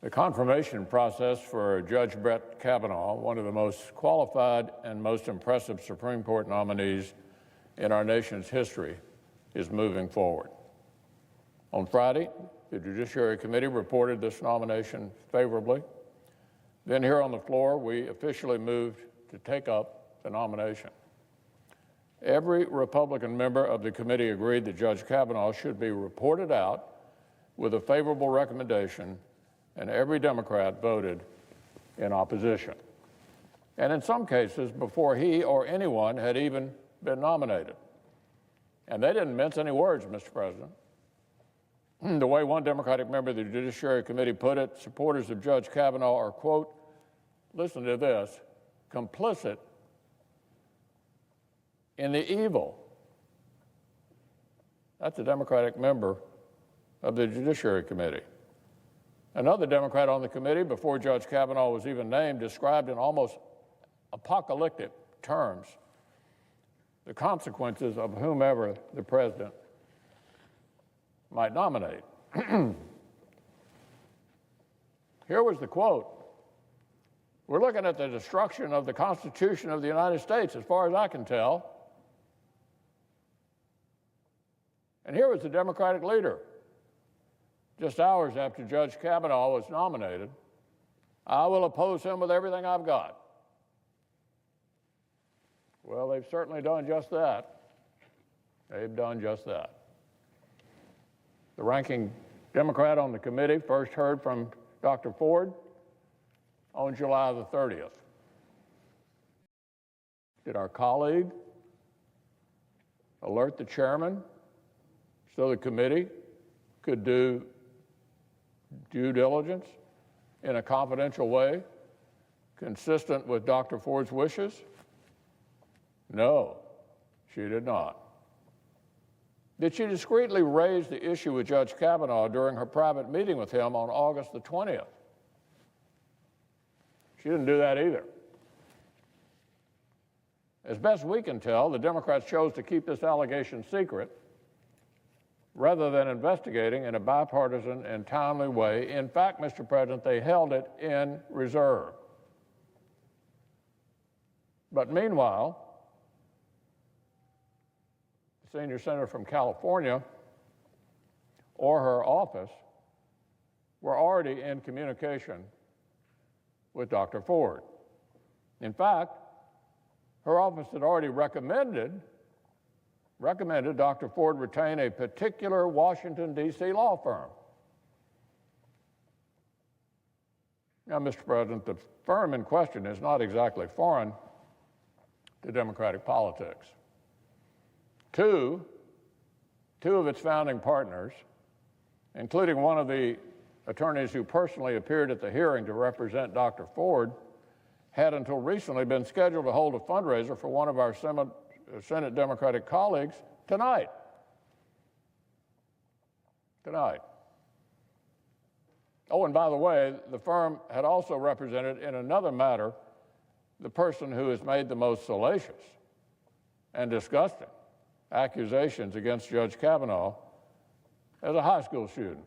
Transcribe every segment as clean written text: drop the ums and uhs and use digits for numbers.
The confirmation process for Judge Brett Kavanaugh, one of the most qualified and most impressive Supreme Court nominees in our nation's history, is moving forward. On Friday, the Judiciary Committee reported this nomination favorably. Then here on the floor, we officially moved to take up the nomination. Every Republican member of the committee agreed that Judge Kavanaugh should be reported out with a favorable recommendation, and every Democrat voted in opposition. And in some cases, before he or anyone had even been nominated. And they didn't mince any words, Mr. President. The way one Democratic member of the Judiciary Committee put it, supporters of Judge Kavanaugh are, quote, listen to this, complicit in the evil. That's a Democratic member of the Judiciary Committee. Another Democrat on the committee, before Judge Kavanaugh was even named, described in almost apocalyptic terms the consequences of whomever the president might nominate. Here was the quote. We're looking at the destruction of the Constitution of the United States, as far as I can tell. And here was the Democratic leader, just hours after Judge Kavanaugh was nominated. I will oppose him with everything I've got. Well, they've certainly done just that. They've done just that. The ranking Democrat on the committee first heard from Dr. Ford on July the 30th. Did our colleague alert the chairman so the committee could do due diligence in a confidential way, consistent with Dr. Ford's wishes? No, she did not. Did she discreetly raise the issue with Judge Kavanaugh during her private meeting with him on August the 20th? She didn't do that either. As best we can tell, the Democrats chose to keep this allegation secret rather than investigating in a bipartisan and timely way. In fact, Mr. President, they held it in reserve. But meanwhile, the senior senator from California or her office were already in communication with Dr. Ford. In fact, her office had already recommended Dr. Ford retain a particular Washington, D.C. law firm. Now, Mr. President, the firm in question is not exactly foreign to Democratic politics. Two of its founding partners, including one of the attorneys who personally appeared at the hearing to represent Dr. Ford, had until recently been scheduled to hold a fundraiser for one of our Senate Democratic colleagues tonight. Oh, and by the way, the firm had also represented in another matter the person who has made the most salacious and disgusting accusations against Judge Kavanaugh as a high school student.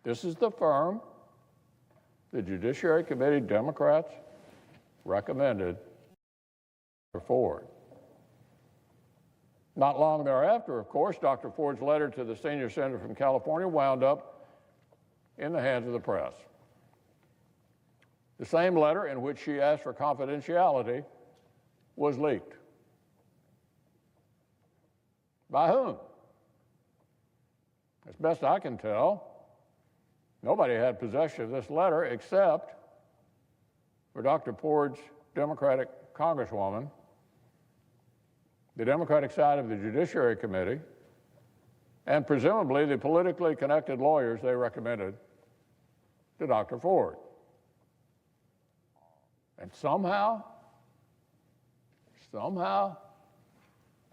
This is the firm the Judiciary Committee Democrats recommended Dr. Ford. Not long thereafter, of course, Dr. Ford's letter to the senior senator from California wound up in the hands of the press. The same letter in which she asked for confidentiality was leaked. By whom? As best I can tell, nobody had possession of this letter except for Dr. Ford's Democratic Congresswoman, the Democratic side of the Judiciary Committee, and presumably the politically connected lawyers they recommended to Dr. Ford. And somehow,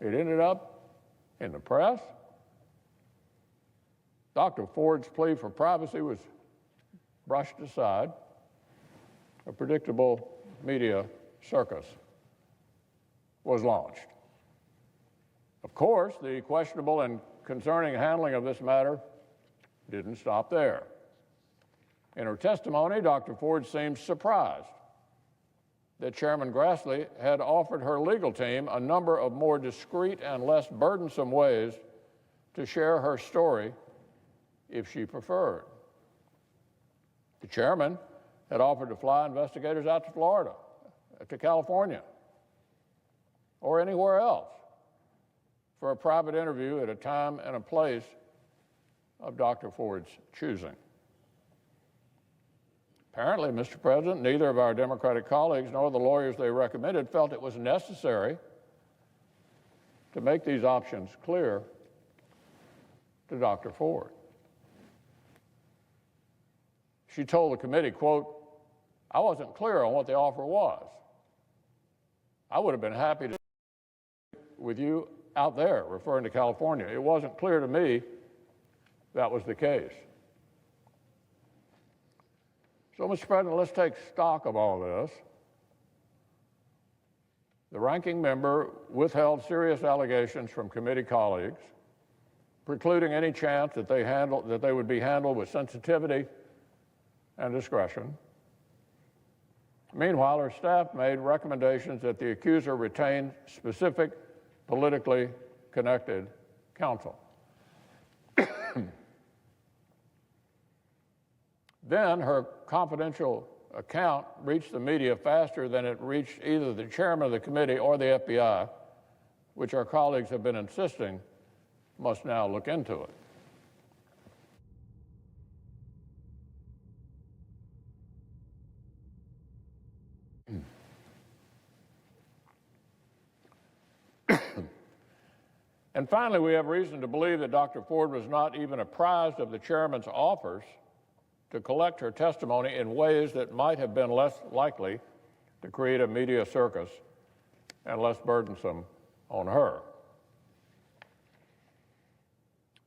it ended up in the press. Dr. Ford's plea for privacy was brushed aside. A predictable media circus was launched. Of course, the questionable and concerning handling of this matter didn't stop there. In her testimony, Dr. Ford seemed surprised that Chairman Grassley had offered her legal team a number of more discreet and less burdensome ways to share her story if she preferred. The chairman had offered to fly investigators out to Florida, to California, or anywhere else for a private interview at a time and a place of Dr. Ford's choosing. Apparently, Mr. President, neither of our Democratic colleagues nor the lawyers they recommended felt it was necessary to make these options clear to Dr. Ford. She told the committee, quote, "I wasn't clear on what the offer was. I would have been happy to with you out there," referring to California. "It wasn't clear to me that was the case." So, Mr. President, let's take stock of all this. The ranking member withheld serious allegations from committee colleagues, precluding any chance that they would be handled with sensitivity and discretion. Meanwhile, her staff made recommendations that the accuser retain specific politically connected counsel. Then her confidential account reached the media faster than it reached either the chairman of the committee or the FBI, which our colleagues have been insisting must now look into it. And finally, we have reason to believe that Dr. Ford was not even apprised of the chairman's offers to collect her testimony in ways that might have been less likely to create a media circus and less burdensome on her.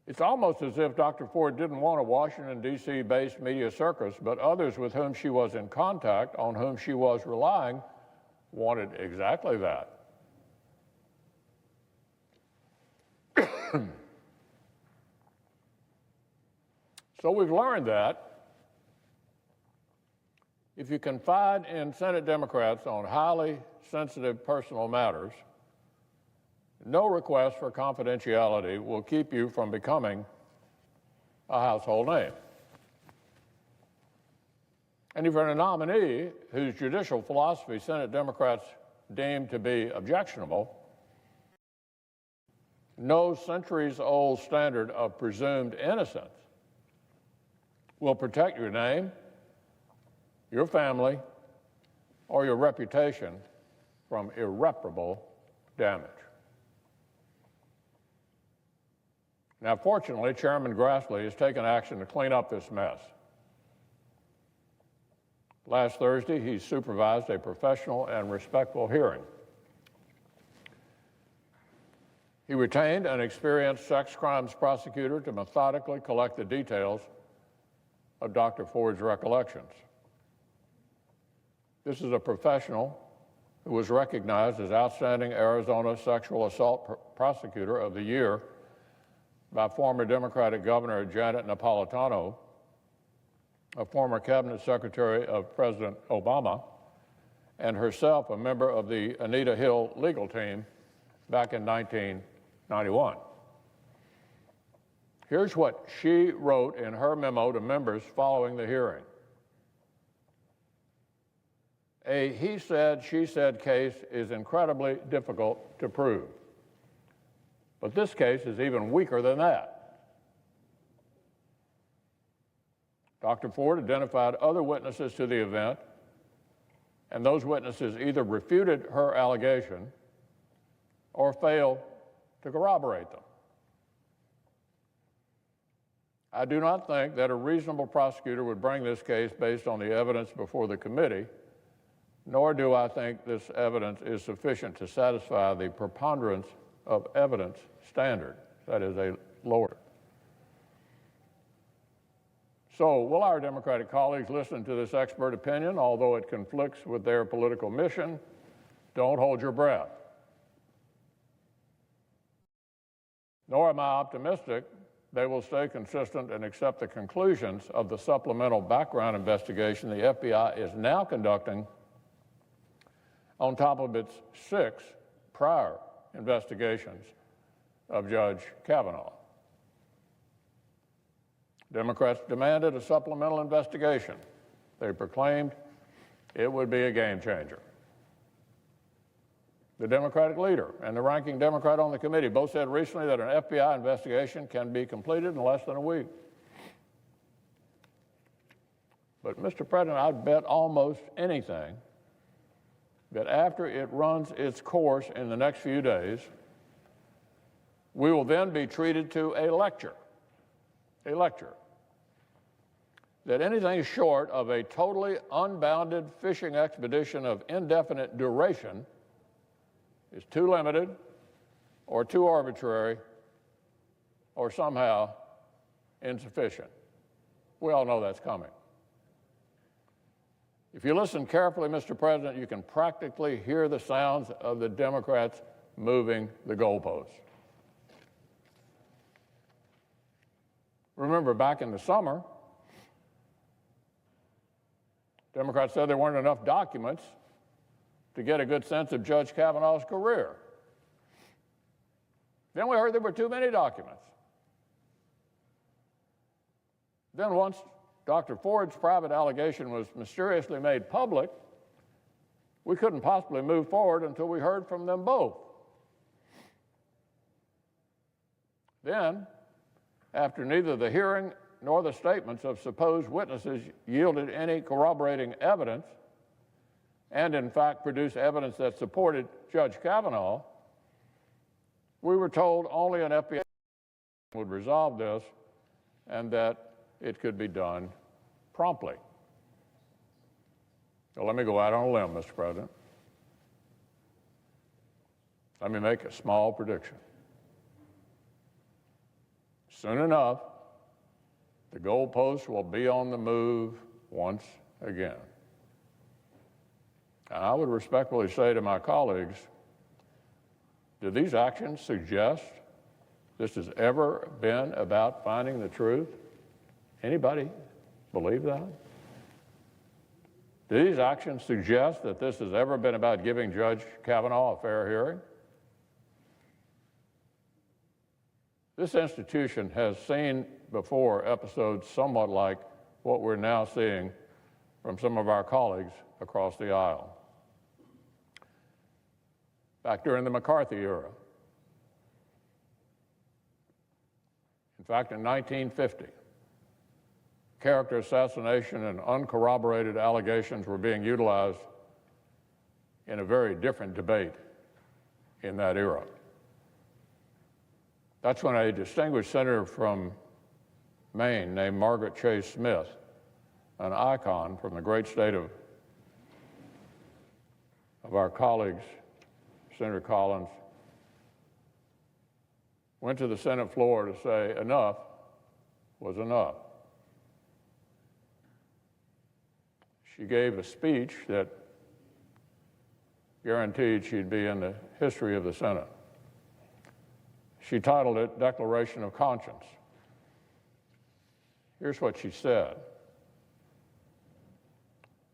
It's almost as if Dr. Ford didn't want a Washington, D.C.-based media circus, but others with whom she was in contact, on whom she was relying, wanted exactly that. So we've learned that if you confide in Senate Democrats on highly sensitive personal matters, no request for confidentiality will keep you from becoming a household name. And if you're a nominee whose judicial philosophy Senate Democrats deem to be objectionable, no centuries-old standard of presumed innocence will protect your name, your family, or your reputation from irreparable damage. Now, fortunately, Chairman Grassley has taken action to clean up this mess. Last Thursday, he supervised a professional and respectful hearing. He retained an experienced sex crimes prosecutor to methodically collect the details of Dr. Ford's recollections. This is a professional who was recognized as Outstanding Arizona Sexual Assault Prosecutor of the Year by former Democratic Governor Janet Napolitano, a former Cabinet Secretary of President Obama, and herself a member of the Anita Hill legal team back in 1991. Here's what she wrote in her memo to members following the hearing. A he said, she said case is incredibly difficult to prove. But this case is even weaker than that. Dr. Ford identified other witnesses to the event, and those witnesses either refuted her allegation or failed to corroborate them. I do not think that a reasonable prosecutor would bring this case based on the evidence before the committee, nor do I think this evidence is sufficient to satisfy the preponderance of evidence standard. That is a lower. So will our Democratic colleagues listen to this expert opinion, although it conflicts with their political mission? Don't hold your breath. Nor am I optimistic they will stay consistent and accept the conclusions of the supplemental background investigation the FBI is now conducting on top of its 6 prior investigations of Judge Kavanaugh. Democrats demanded a supplemental investigation. They proclaimed it would be a game changer. The Democratic leader and the ranking Democrat on the committee both said recently that an FBI investigation can be completed in less than a week. But, Mr. President, I'd bet almost anything that after it runs its course in the next few days, we will then be treated to a lecture, that anything short of a totally unbounded fishing expedition of indefinite duration is too limited or too arbitrary or somehow insufficient. We all know that's coming. If you listen carefully, Mr. President, you can practically hear the sounds of the Democrats moving the goalposts. Remember, back in the summer, Democrats said there weren't enough documents to get a good sense of Judge Kavanaugh's career. Then we heard there were too many documents. Then once Dr. Ford's private allegation was mysteriously made public, we couldn't possibly move forward until we heard from them both. Then, after neither the hearing nor the statements of supposed witnesses yielded any corroborating evidence, and in fact produced evidence that supported Judge Kavanaugh, we were told only an FBI would resolve this and that it could be done promptly. So let me go out on a limb, Mr. President. Let me make a small prediction. Soon enough, the goalposts will be on the move once again. And I would respectfully say to my colleagues, do these actions suggest this has ever been about finding the truth? Anybody believe that? Do these actions suggest that this has ever been about giving Judge Kavanaugh a fair hearing? This institution has seen before episodes somewhat like what we're now seeing from some of our colleagues across the aisle. Back during the McCarthy era. In fact, in 1950, character assassination and uncorroborated allegations were being utilized in a very different debate in that era. That's when a distinguished senator from Maine named Margaret Chase Smith, an icon from the great state of our colleagues, Senator Collins, went to the Senate floor to say enough was enough. She gave a speech that guaranteed she'd be in the history of the Senate. She titled it Declaration of Conscience. Here's what she said.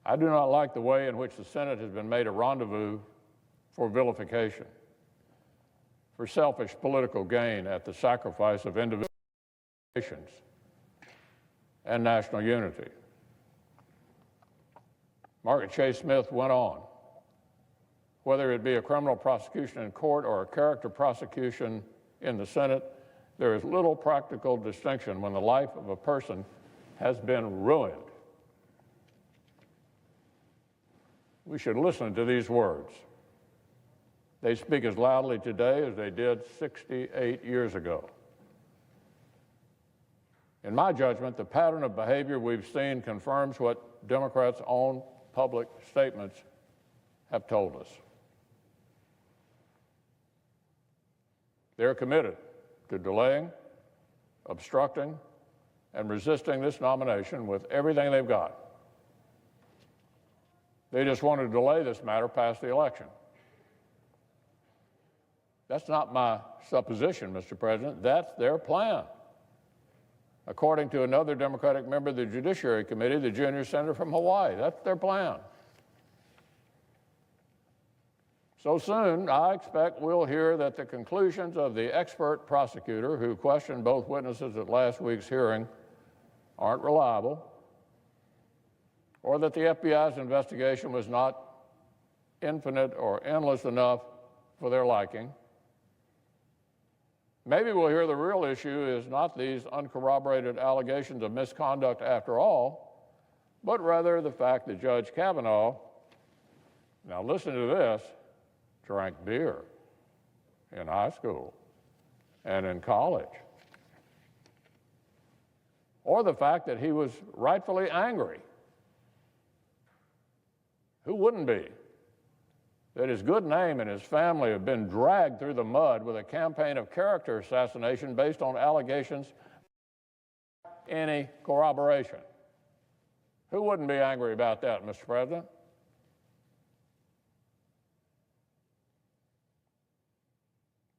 I do not like the way in which the Senate has been made a rendezvous for vilification, for selfish political gain at the sacrifice of individual nations and national unity. Margaret Chase Smith went on. Whether it be a criminal prosecution in court or a character prosecution in the Senate, there is little practical distinction when the life of a person has been ruined. We should listen to these words. They speak as loudly today as they did 68 years ago. In my judgment, the pattern of behavior we've seen confirms what Democrats' own public statements have told us. They're committed to delaying, obstructing, and resisting this nomination with everything they've got. They just want to delay this matter past the election. That's not my supposition, Mr. President. That's their plan. According to another Democratic member of the Judiciary Committee, the junior senator from Hawaii. That's their plan. So soon, I expect we'll hear that the conclusions of the expert prosecutor who questioned both witnesses at last week's hearing aren't reliable, or that the FBI's investigation was not infinite or endless enough for their liking. Maybe we'll hear the real issue is not these uncorroborated allegations of misconduct after all, but rather the fact that Judge Kavanaugh, now listen to this, drank beer in high school and in college. Or the fact that he was rightfully angry. Who wouldn't be? That his good name and his family have been dragged through the mud with a campaign of character assassination based on allegations without any corroboration. Who wouldn't be angry about that, Mr. President?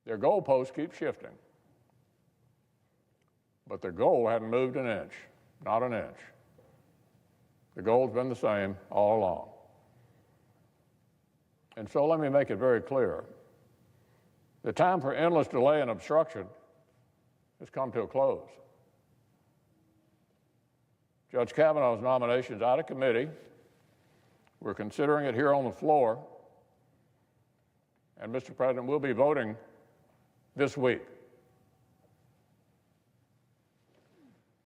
Their goalposts keep shifting, but their goal hadn't moved an inch, not an inch. The goal's been the same all along. And so let me make it very clear. The time for endless delay and obstruction has come to a close. Judge Kavanaugh's nomination is out of committee. We're considering it here on the floor. And Mr. President, we'll be voting this week.